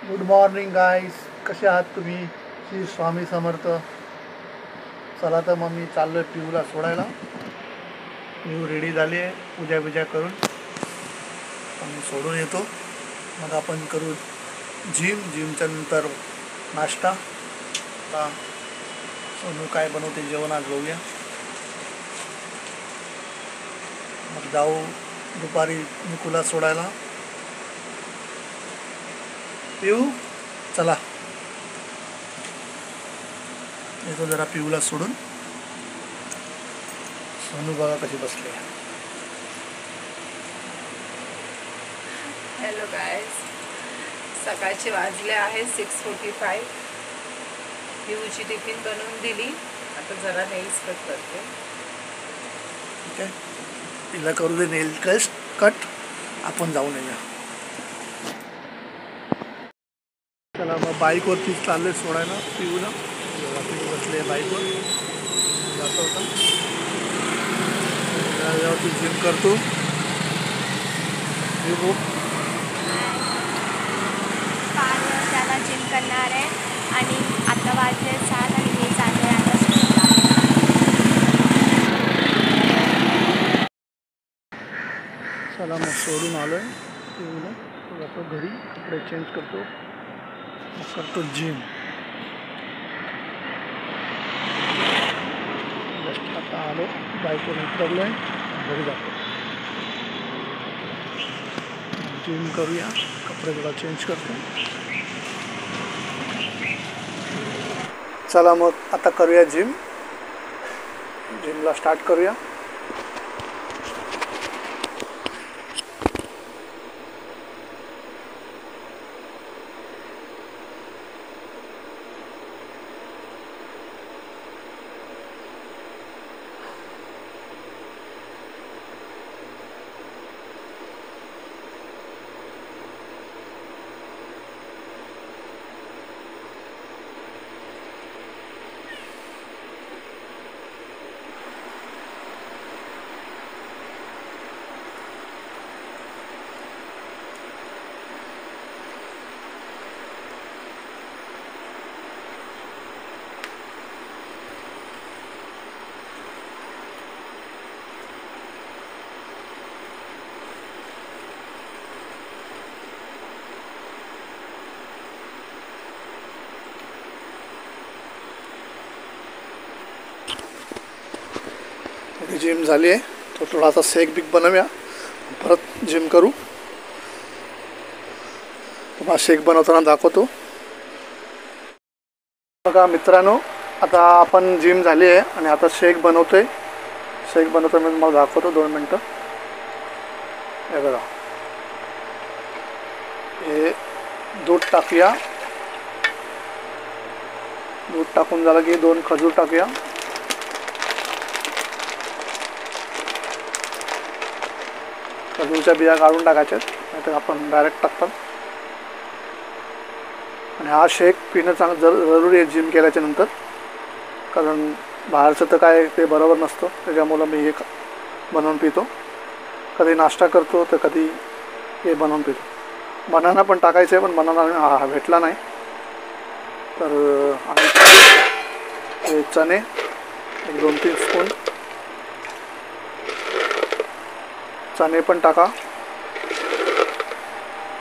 Good morning गाईस, कसे आहात तुम्ही? श्री स्वामी समर्थ. चला तर मग मी चाललो आहे पिऊला सोडायला. पिऊ रेडी झाली आहे, पूजा करून आम्ही सोडून येतो. मग आपण करू जिमच्या नंतर नाश्ता. आता सोनू काय बनवते जेवण आज बघूया. मग जाऊ दुपारी निकुला सोडायला. पिऊ चला, येतो जरा पिऊला सोडून. सोनू बघा कशी बसले. हॅलो गायज, सकाळचे वाजले आहे 6:45. पिऊची टिफिन बनवून दिली. आता जरा नेल्स कट करते. ठीक आहे, तिला करू दे नेल कट. आपण जाऊन येऊया. चला मग बाईकवरती चालले सोडायला पिऊला. पिऊ बसले बाईकवर, जातो होता. त्यावरती जिम करतो. पिऊ त्याला जिम करणार आहे आणि आता वाजले 7 आणि मी चालले आता स्कूलला. चला मग सोडून आलो आहे पिऊला. जातो घरी, कपडे चेंज करतो, मग करतो जिम. जस्ट आता आलो, बाईकवर उतरलो आहे, घरी जातो. जिम करूया, कपडे थोडा चेंज करतो. चला मग आता करूया जिमला स्टार्ट करूया. जिम झाली आहे, तो थोडासा शेक बिक बनवूया, परत जिम करू. तुम्हाला शेक बनवताना दाखवतो. बघा मित्रांनो, आता आपण जिम झाली आहे आणि आता शेक बनवतोय. शेक बनवतो मी तुम्हाला दाखवतो, 2 मिनटं. हे बघा, हे दूध टाकूया. दूध टाकून झालं की 2 खजूर टाकूया. खजूरच्या बिया काढून टाकायच्यात, नाहीतर आपण डायरेक्ट टाकतात. आणि हा शेक पिणं जरुरी आहे जिम केल्याच्या नंतर, कारण बाहेरचं तर काय ते बरोबर नसतं. त्याच्यामुळं मी हे बनवून पितो. कधी नाश्ता करतो तर कधी हे बनवून पितो. बनाना पण टाकायचं आहे, पण बनाना भेटला नाही. तर आम्ही हे चणे 1-2-3 स्पून चणे पण टाका.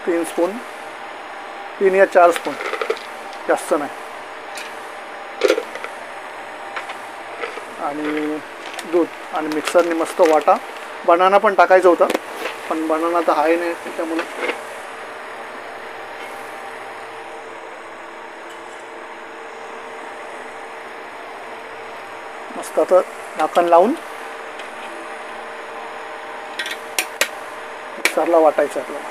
3 स्पून, 3 या 4 स्पून, जास्त नाही. आणि दूध आणि मिक्सरने मस्त वाटा. बनाना पण टाकायचं होतं, पण बनाना तर आहे नाही, त्याच्यामुळे मस्त आता झाकण लावून मिक्सरला वाटायचं आपल्याला.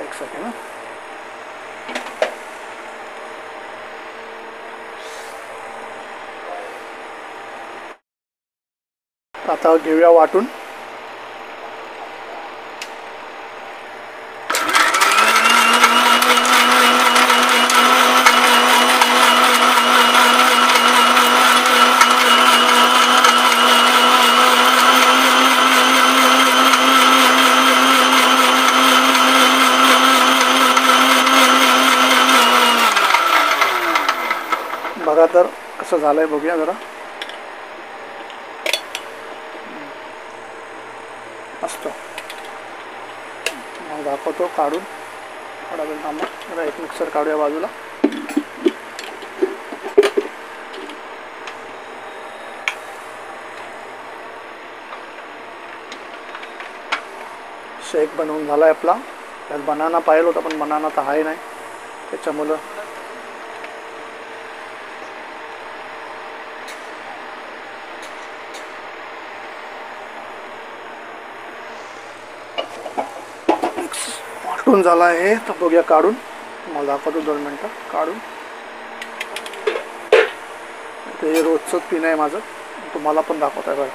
एक सेकंड. आता घेऊया वाटून. बघा तर कसं झालं आहे, बघूया जरा. मस्त. मग दाखवतो काढून. काढावेल थांबा जरा, एक मिक्सर काढूया बाजूला. शेक बनवून झाला आहे आपला. त्यात बनाना पाहिलं होता पण बनाना तर आहे नाही, त्याच्यामुळं वाटून झाला आहे. तर बघूया काढून, मला दाखवतो 2 मिनटं काढून. ते रोजचंच पिणं आहे माझं, तुम्हाला पण दाखवत आहे बघा.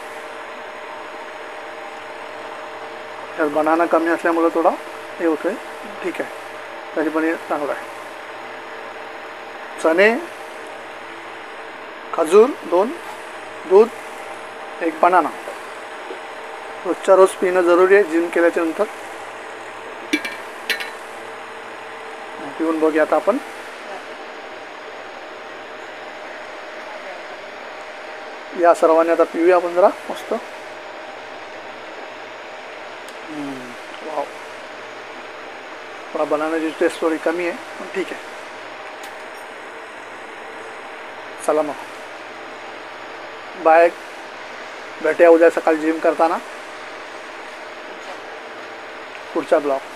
त्यात बनाना कमी असल्यामुळं थोडा हे होतं आहे, ठीक आहे, तरी पण हे चांगलं आहे. चणे, खजूर 2, दूध, 1 बनाना. रोजच्या रोज पिणं जरुरी आहे जिम केल्याच्या नंतर. पिऊन बघूया आता आपण. या सर्वांनी आता पिऊया आपण जरा मस्त. वाव. थोडा बनानाची टेस्ट थोडी कमी आहे पण ठीक आहे. चला मग बाय, भेटूया उद्या सकाळी जिम करताना पुढचा ब्लॉग.